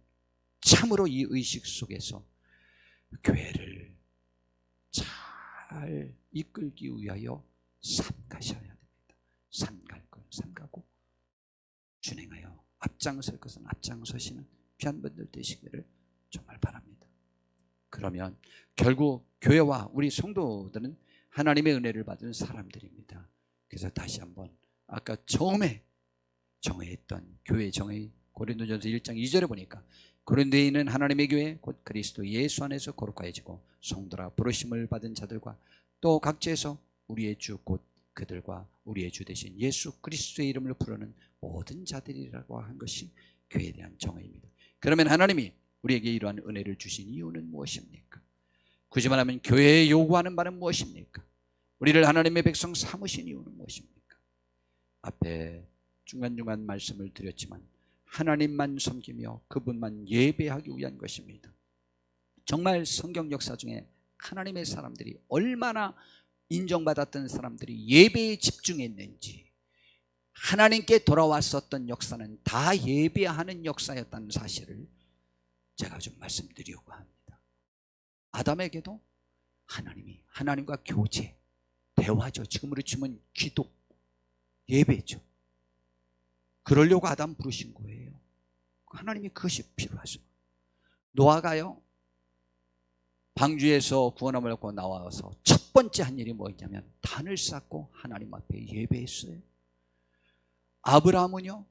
참으로 이 의식 속에서 교회를 잘 이끌기 위하여 삼가셔야 됩니다. 삼갈 건 삼가고 준행하여 앞장설 것은 앞장서시는 귀한 분들 되시기를 정말 바랍니다. 그러면 결국 교회와 우리 성도들은 하나님의 은혜를 받은 사람들입니다. 그래서 다시 한번 아까 처음에 정의했던 교회 정의 고린도전서 1장 2절에 보니까 고린도에 있는 하나님의 교회 곧 그리스도 예수 안에서 거룩하여지고 성도라 부르심을 받은 자들과 또 각지에서 우리의 주 곧 그들과 우리의 주 되신 예수 그리스도의 이름을 부르는 모든 자들이라고 한 것이 교회에 대한 정의입니다. 그러면 하나님이 우리에게 이러한 은혜를 주신 이유는 무엇입니까? 굳이 말하면 교회에 요구하는 바는 무엇입니까? 우리를 하나님의 백성 삼으신 이유는 무엇입니까? 앞에 중간중간 말씀을 드렸지만 하나님만 섬기며 그분만 예배하기 위한 것입니다. 정말 성경 역사 중에 하나님의 사람들이 얼마나 인정받았던 사람들이 예배에 집중했는지, 하나님께 돌아왔었던 역사는 다 예배하는 역사였다는 사실을 제가 좀 말씀드리려고 합니다. 아담에게도 하나님이 하나님과 교제, 대화죠. 지금으로 치면 기도, 예배죠. 그러려고 아담 부르신 거예요. 하나님이 그것이 필요하죠. 노아가요 방주에서 구원함을 얻고 나와서 첫 번째 한 일이 뭐였냐면 단을 쌓고 하나님 앞에 예배했어요. 아브라함은요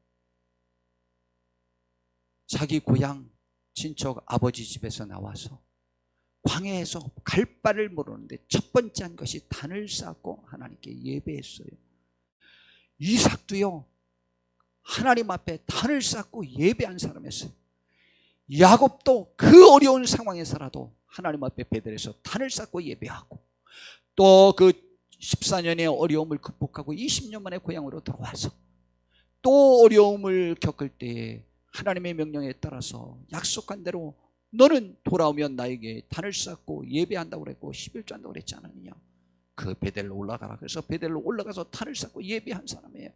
자기 고향 친척 아버지 집에서 나와서 광야에서 갈 바를 모르는데 첫 번째 한 것이 단을 쌓고 하나님께 예배했어요. 이삭도요 하나님 앞에 단을 쌓고 예배한 사람이었어요. 야곱도 그 어려운 상황에서라도 하나님 앞에 베들에서 단을 쌓고 예배하고 또 그 14년의 어려움을 극복하고 20년 만에 고향으로 돌아와서 또 어려움을 겪을 때에 하나님의 명령에 따라서 약속한 대로 너는 돌아오면 나에게 단을 쌓고 예배한다고 그랬고 11조 한다고 그랬지 않았느냐. 그 베델로 올라가라. 그래서 베델로 올라가서 단을 쌓고 예배한 사람이에요.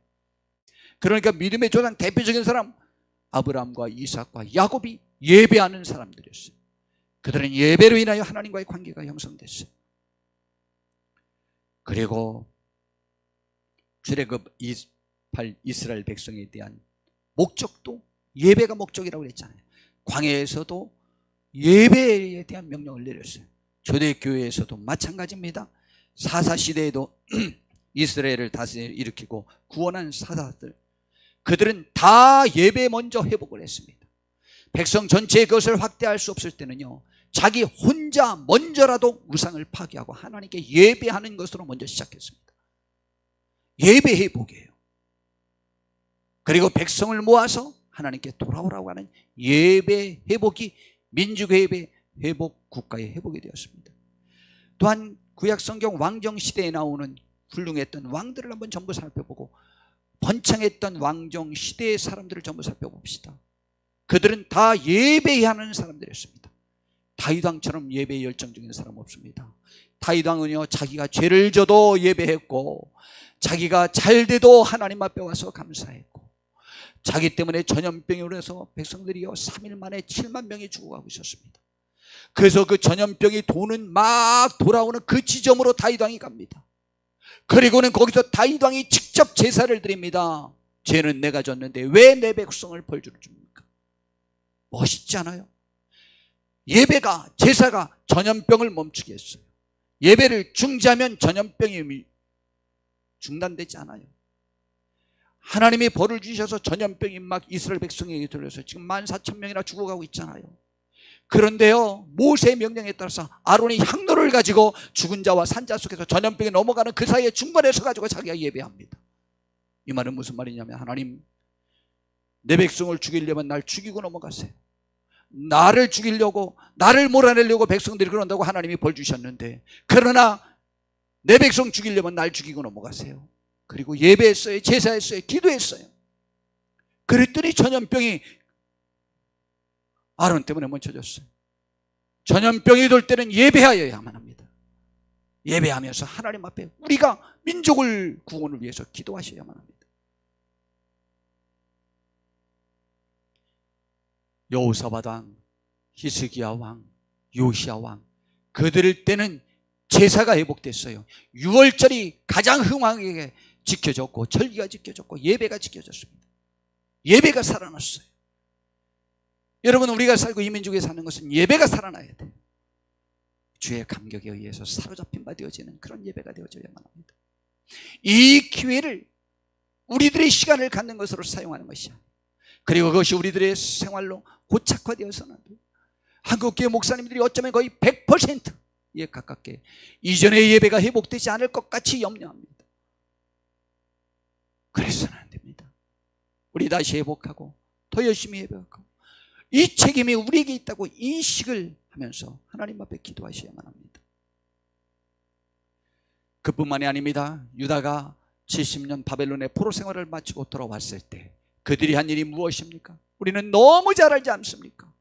그러니까 믿음의 조상 대표적인 사람 아브라함과 이삭과 야곱이 예배하는 사람들이었어요. 그들은 예배로 인하여 하나님과의 관계가 형성됐어요. 그리고 출애굽 28 이스라엘 백성에 대한 목적도 예배가 목적이라고 그랬잖아요. 광야에서도 예배에 대한 명령을 내렸어요. 초대교회에서도 마찬가지입니다. 사사시대에도 이스라엘을 다시 일으키고 구원한 사사들, 그들은 다 예배 먼저 회복을 했습니다. 백성 전체의 그것을 확대할 수 없을 때는요 자기 혼자 먼저라도 우상을 파괴하고 하나님께 예배하는 것으로 먼저 시작했습니다. 예배 회복이에요. 그리고 백성을 모아서 하나님께 돌아오라고 하는 예배 회복이 민족 예배 회복, 국가의 회복이 되었습니다. 또한 구약 성경 왕정 시대에 나오는 훌륭했던 왕들을 한번 전부 살펴보고 번창했던 왕정 시대의 사람들을 전부 살펴봅시다. 그들은 다 예배해야 하는 사람들이었습니다. 다윗 왕처럼 예배에 열정적인 사람 없습니다. 다윗 왕은요, 자기가 죄를 져도 예배했고, 자기가 잘 돼도 하나님 앞에 와서 감사했고, 자기 때문에 전염병으로 해서 백성들이요 3일 만에 7만 명이 죽어가고 있었습니다. 그래서 그 전염병이 도는 막 돌아오는 그 지점으로 다윗 왕이 갑니다. 그리고는 거기서 다윗 왕이 직접 제사를 드립니다. 죄는 내가 졌는데 왜 내 백성을 벌주를 줍니까? 멋있지 않아요? 예배가, 제사가 전염병을 멈추게 했어요. 예배를 중지하면 전염병이 중단되지 않아요. 하나님이 벌을 주셔서 전염병이 막 이스라엘 백성에게 들려서 지금 14,000명이나 죽어가고 있잖아요. 그런데요, 모세의 명령에 따라서 아론이 향로를 가지고 죽은 자와 산자 속에서 전염병이 넘어가는 그 사이에 중간에 서가지고 자기가 예배합니다. 이 말은 무슨 말이냐면, 하나님, 내 백성을 죽이려면 날 죽이고 넘어가세요. 나를 죽이려고, 나를 몰아내려고 백성들이 그런다고 하나님이 벌 주셨는데, 그러나 내 백성 죽이려면 날 죽이고 넘어가세요. 그리고 예배했어요. 제사했어요. 기도했어요. 그랬더니 전염병이 아론 때문에 멈춰졌어요. 전염병이 돌 때는 예배하여야만 합니다. 예배하면서 하나님 앞에 우리가 민족을 구원을 위해서 기도하셔야만 합니다. 여호사밧 왕, 히스기야 왕, 요시야 왕, 그들 때는 제사가 회복됐어요. 6월절이 가장 흥왕하게 지켜졌고, 절기가 지켜졌고, 예배가 지켜졌습니다. 예배가 살아났어요. 여러분, 우리가 살고 이 민족에 사는 것은 예배가 살아나야 돼요. 주의 감격에 의해서 사로잡힌 바 되어지는 그런 예배가 되어져야만 합니다. 이 기회를 우리들의 시간을 갖는 것으로 사용하는 것이야. 그리고 그것이 우리들의 생활로 고착화되어서는 한국교회 목사님들이 어쩌면 거의 100%에 가깝게 이전의 예배가 회복되지 않을 것 같이 염려합니다. 그래서는 안 됩니다. 우리 다시 회복하고 더 열심히 회복하고 이 책임이 우리에게 있다고 인식을 하면서 하나님 앞에 기도하셔야만 합니다. 그뿐만이 아닙니다. 유다가 70년 바벨론의 포로 생활을 마치고 돌아왔을 때 그들이 한 일이 무엇입니까? 우리는 너무 잘 알지 않습니까?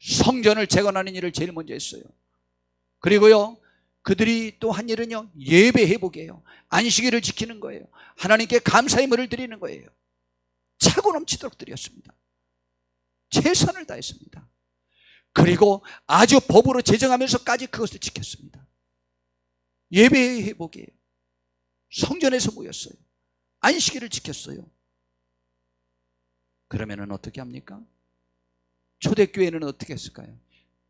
성전을 재건하는 일을 제일 먼저 했어요. 그리고요, 그들이 또 한 일은요, 예배 회복이에요. 안식일을 지키는 거예요. 하나님께 감사의 물을 드리는 거예요. 차고 넘치도록 드렸습니다. 최선을 다했습니다. 그리고 아주 법으로 제정하면서까지 그것을 지켰습니다. 예배의 회복이에요. 성전에서 모였어요. 안식일을 지켰어요. 그러면은 어떻게 합니까? 초대교회는 어떻게 했을까요?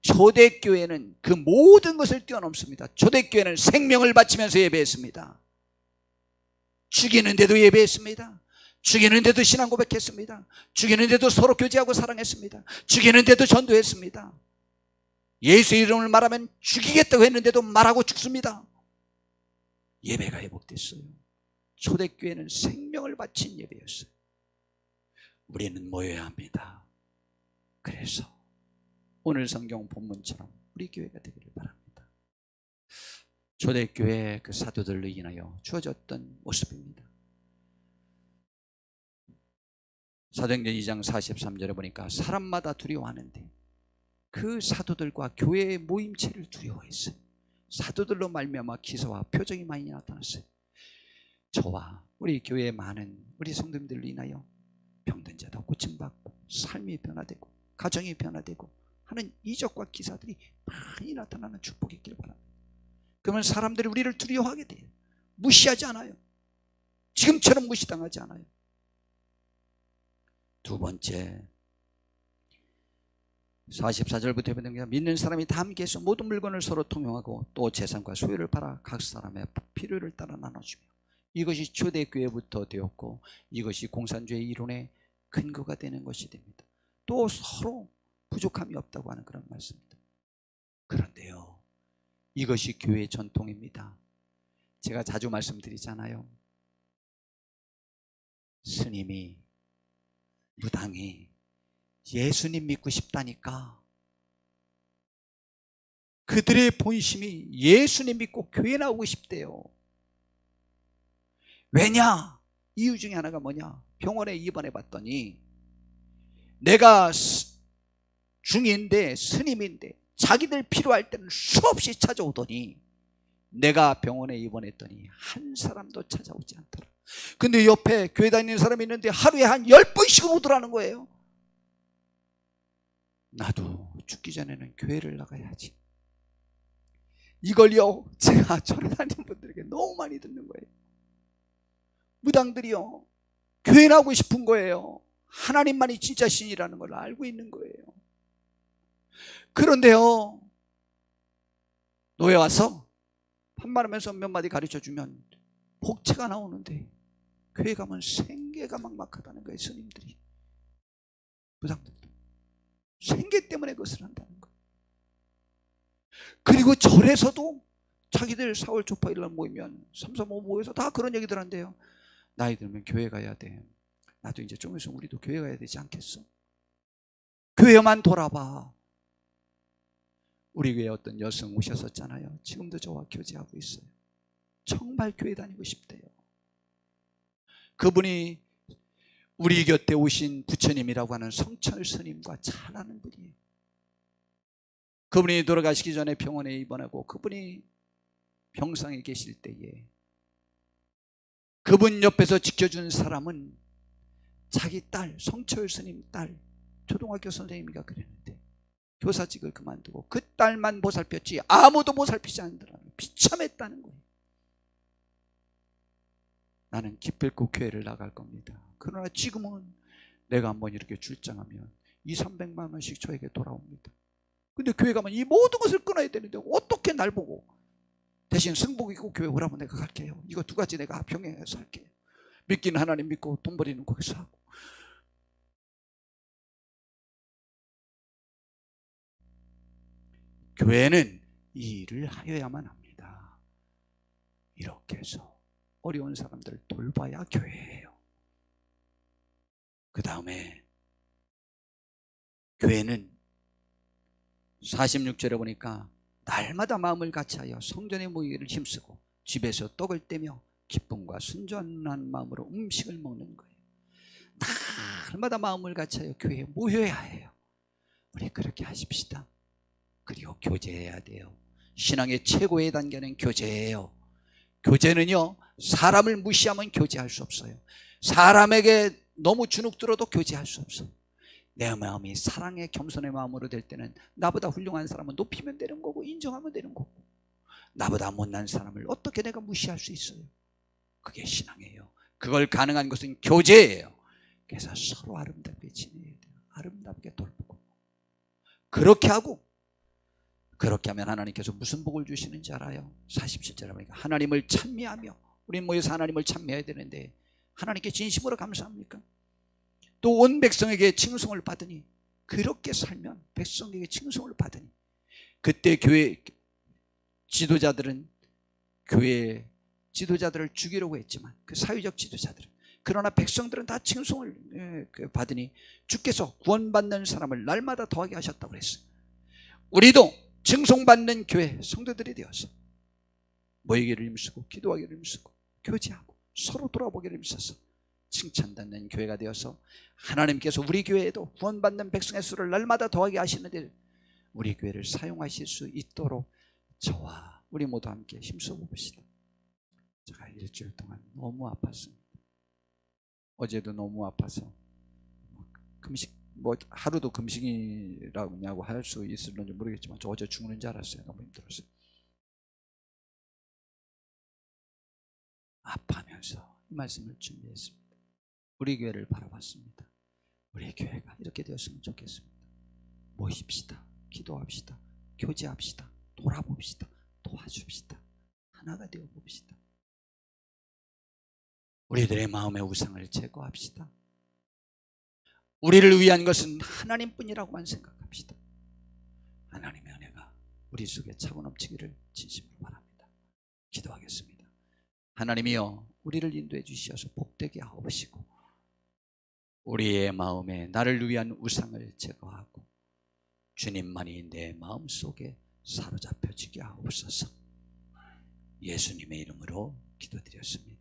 초대교회는 그 모든 것을 뛰어넘습니다. 초대교회는 생명을 바치면서 예배했습니다. 죽이는데도 예배했습니다. 죽이는데도 신앙 고백했습니다. 죽이는데도 서로 교제하고 사랑했습니다. 죽이는데도 전도했습니다. 예수의 이름을 말하면 죽이겠다고 했는데도 말하고 죽습니다. 예배가 회복됐어요. 초대교회는 생명을 바친 예배였어요. 우리는 모여야 합니다. 그래서 오늘 성경 본문처럼 우리 교회가 되기를 바랍니다. 초대교회 그 사도들로 인하여 주어졌던 모습입니다. 사도행전 2장 43절에 보니까 사람마다 두려워하는데 그 사도들과 교회의 모임체를 두려워했어요. 사도들로 말미암아 기사와 표적이 많이 나타났어요. 저와 우리 교회의 많은 우리 성도님들로 인하여 병든 자도 고침받고 삶이 변화되고 가정이 변화되고 하는 이적과 기사들이 많이 나타나는 축복이 있길 바랍니다. 그러면 사람들이 우리를 두려워하게 돼요. 무시하지 않아요. 지금처럼 무시당하지 않아요. 두 번째, 44절부터 보면 믿는 사람이 다 함께해서 모든 물건을 서로 통용하고 또 재산과 소유를 팔아 각 사람의 필요를 따라 나눠주며, 이것이 초대교회부터 되었고 이것이 공산주의 이론의 근거가 되는 것이 됩니다. 또 서로 부족함이 없다고 하는 그런 말씀입니다. 그 이것이 교회의 전통입니다. 제가 자주 말씀드리잖아요. 스님이, 무당이 예수님 믿고 싶다니까. 그들의 본심이 예수님 믿고 교회 나오고 싶대요. 왜냐? 이유 중에 하나가 뭐냐? 병원에 입원해 봤더니 내가 중인데 스님인데 자기들 필요할 때는 수없이 찾아오더니 내가 병원에 입원했더니 한 사람도 찾아오지 않더라. 근데 옆에 교회 다니는 사람이 있는데 하루에 한 10번씩은 오더라는 거예요. 나도 죽기 전에는 교회를 나가야지. 이걸요, 제가 절에 다니는 분들에게 너무 많이 듣는 거예요. 무당들이요, 교회 나오고 싶은 거예요. 하나님만이 진짜 신이라는 걸 알고 있는 거예요. 그런데요, 노예 와서 판말하면서 몇 마디 가르쳐주면 복채가 나오는데 교회 가면 생계가 막막하다는 거예요. 스님들이, 무당들도 생계 때문에 그것을 한다는 거예요. 그리고 절에서도 자기들 4월 초파일날 모이면 3, 4, 5 모여서 다 그런 얘기들 한대요. 나이 들면 교회 가야 돼. 나도 이제 좀 있으면 우리도 교회 가야 되지 않겠어? 교회만 돌아봐. 우리 교회에 어떤 여성 오셨었잖아요. 지금도 저와 교제하고 있어요. 정말 교회 다니고 싶대요. 그분이 우리 곁에 오신 부처님이라고 하는 성철 스님과 잘 아는 분이에요. 그분이 돌아가시기 전에 병원에 입원하고 그분이 병상에 계실 때에 그분 옆에서 지켜준 사람은 자기 딸, 성철 스님 딸, 초등학교 선생님이가 그랬는데 교사직을 그만두고 그 딸만 보살폈지 아무도 보살피지 않더라고요. 비참했다는 거예요. 나는 기필코 교회를 나갈 겁니다. 그러나 지금은 내가 한번 이렇게 출장하면 200~300만 원씩 저에게 돌아옵니다. 근데 교회 가면 이 모든 것을 끊어야 되는데 어떻게 날 보고 대신 승복 입고 교회 오라면 내가 갈게요. 이거 두 가지 내가 병행해서 할게요. 믿기는 하나님 믿고 돈 버리는 거기서 하고. 교회는 이 일을 하여야만 합니다. 이렇게 해서 어려운 사람들을 돌봐야 교회예요. 그 다음에 교회는 46절에 보니까 날마다 마음을 같이하여 성전에 모이기를 힘쓰고 집에서 떡을 떼며 기쁨과 순전한 마음으로 음식을 먹는 거예요. 날마다 마음을 같이하여 교회에 모여야 해요. 우리 그렇게 하십시다. 그리고 교제해야 돼요. 신앙의 최고의 단계는 교제예요. 교제는요, 사람을 무시하면 교제할 수 없어요. 사람에게 너무 주눅 들어도 교제할 수 없어요. 내 마음이 사랑의 겸손의 마음으로 될 때는 나보다 훌륭한 사람은 높이면 되는 거고 인정하면 되는 거고, 나보다 못난 사람을 어떻게 내가 무시할 수 있어요? 그게 신앙이에요. 그걸 가능한 것은 교제예요. 그래서 서로 아름답게 지내야 돼요. 아름답게 돌보고. 그렇게 하고, 그렇게 하면 하나님께서 무슨 복을 주시는지 알아요? 47절에 보니까 하나님을 찬미하며, 우린 모여서 하나님을 찬미해야 되는데 하나님께 진심으로 감사합니까? 또 온 백성에게 칭송을 받으니, 그렇게 살면 백성에게 칭송을 받으니, 그때 교회 지도자들은 교회 지도자들을 죽이려고 했지만, 그 사회적 지도자들은, 그러나 백성들은 다 칭송을 받으니 주께서 구원받는 사람을 날마다 더하게 하셨다고 그랬어요. 우리도 칭송받는 교회 성도들이 되어서 모이기를 힘쓰고 기도하기를 힘쓰고 교제하고 서로 돌아보기를 힘써서 칭찬받는 교회가 되어서 하나님께서 우리 교회에도 구원받는 백성의 수를 날마다 더하게 하시는데 우리 교회를 사용하실 수 있도록 저와 우리 모두 함께 힘써 봅시다. 제가 일주일 동안 너무 아팠습니다. 어제도 너무 아파서 금식, 하루도 금식이라고 할 수 있을런지 모르겠지만 저 어제 죽는 줄 알았어요. 너무 힘들었어요. 아파하면서 이 말씀을 준비했습니다. 우리 교회를 바라봤습니다. 우리 교회가 이렇게 되었으면 좋겠습니다. 모입시다. 기도합시다. 교제합시다. 돌아봅시다. 도와줍시다. 하나가 되어봅시다. 우리들의 마음의 우상을 제거합시다. 우리를 위한 것은 하나님뿐이라고만 생각합시다. 하나님의 은혜가 우리 우리 속에 차고 넘치기를 진심으로 바랍니다. 기도하겠습니다. 하나님이여, 우리를 인도해 주시어서 복되게 하옵시고 우리의 마음에 나를 위한 우상을 제거하고 주님만이 내 마음속에 사로잡혀지게 하옵소서. 예수님의 이름으로 기도드렸습니다.